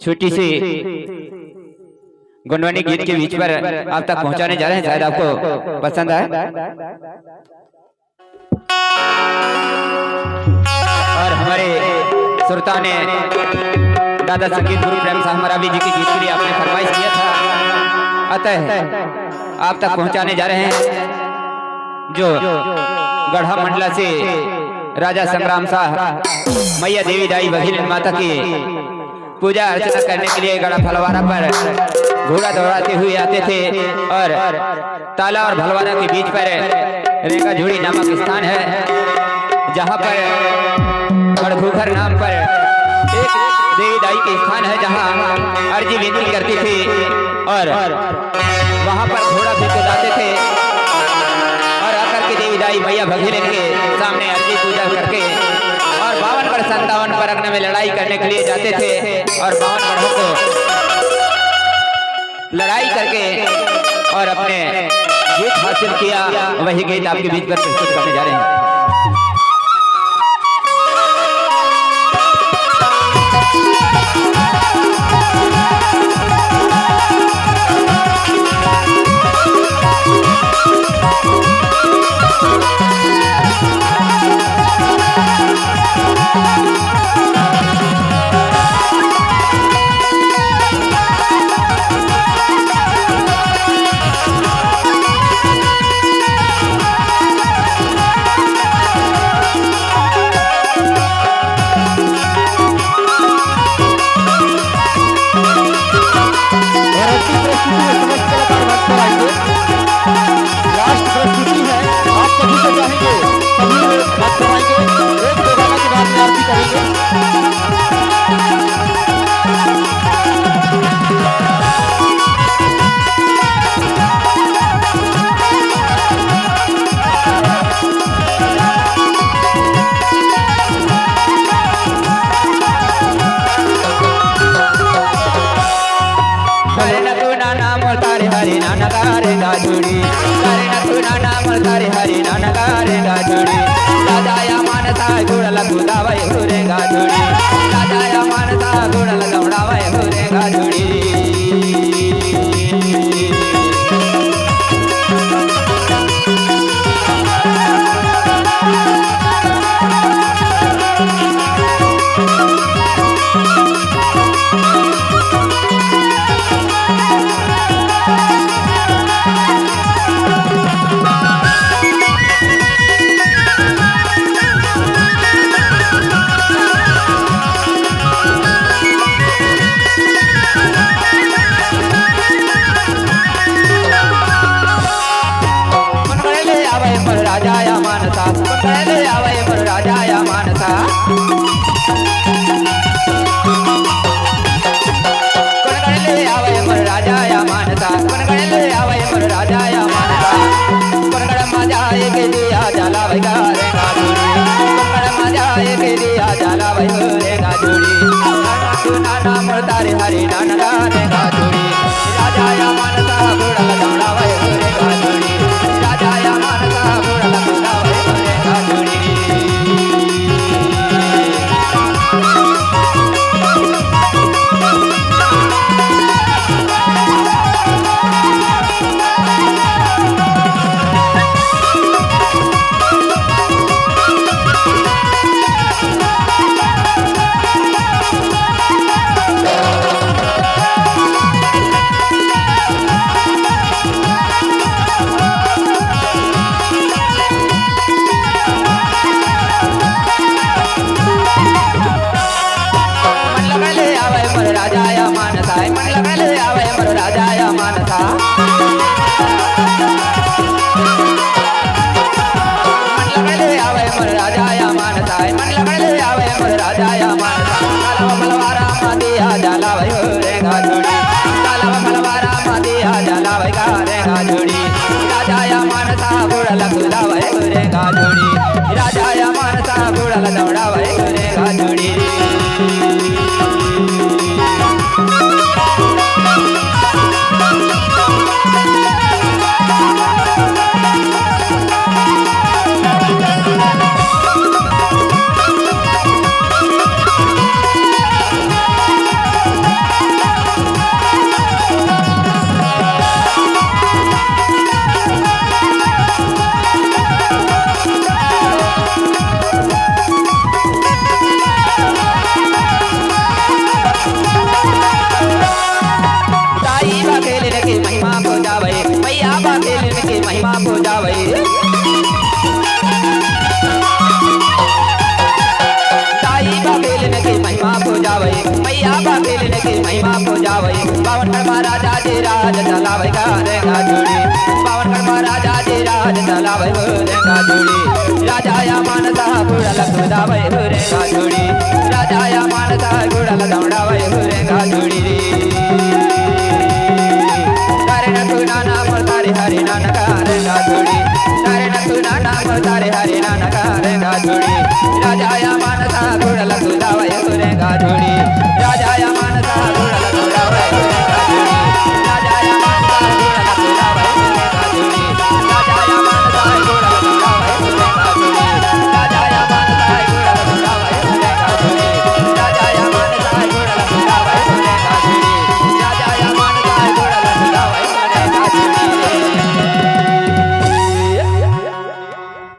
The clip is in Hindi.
छोटी सी गुनगुनी गीत के बीच पर आप तक पहुंचाने जा रहे हैं। शायद आपको पसंद आए। और हमारे श्रोता ने दादा संगीत गुरु प्रेम साहब मरावी जी के गीत के लिए आपने फरमाइश किया था, अतः आप तक पहुंचाने जा रहे हैं। जो गढ़ा मंडला से राजा संग्राम साहब मैया देवी दाई बघेल माता की पूजा अर्चना करने के लिए गढ़ा फलवारा पर घोड़ा दौड़ाते हुए आते थे। और ताला और भलवारा के बीच पर रेखा झूड़ी नामक स्थान है, जहाँ पर गढ़घूखर नाम पर एक देवी दाई के स्थान है, जहाँ अर्जी विनती करती थी और वहाँ पर घोड़ा भी कुदाते थे। और आकर के देवी दाई मैया बघेल के सामने अर्जी पूजा करके और 52 वर्ष 57 परगना में लड़ाई करने के लिए जाते थे। और 52 वर्षों को लड़ाई करके और अपने जीत हासिल किया। वही गीत आपके बीच पर प्रस्तुत करने जा रहे हैं। ताई बाबेलन की महिमा पूजावे मैया बाबेलन की महिमा पूजावे पावन गढ़वा राजा जी राज चलावे करेगा जोड़ी पावन गढ़वा राजा जी राज चलावे करेगा जोड़ी राजा या मानता गुड़ल खुदावे करेगा जोड़ी राजा या मानता गुड़ल दौड़ावे करेगा जोड़ी तारे नकुना नाम तारे हरे नानक करेगा जोड़ी तारे नकुना नाम तारे हरे नानक करेगा जोड़ी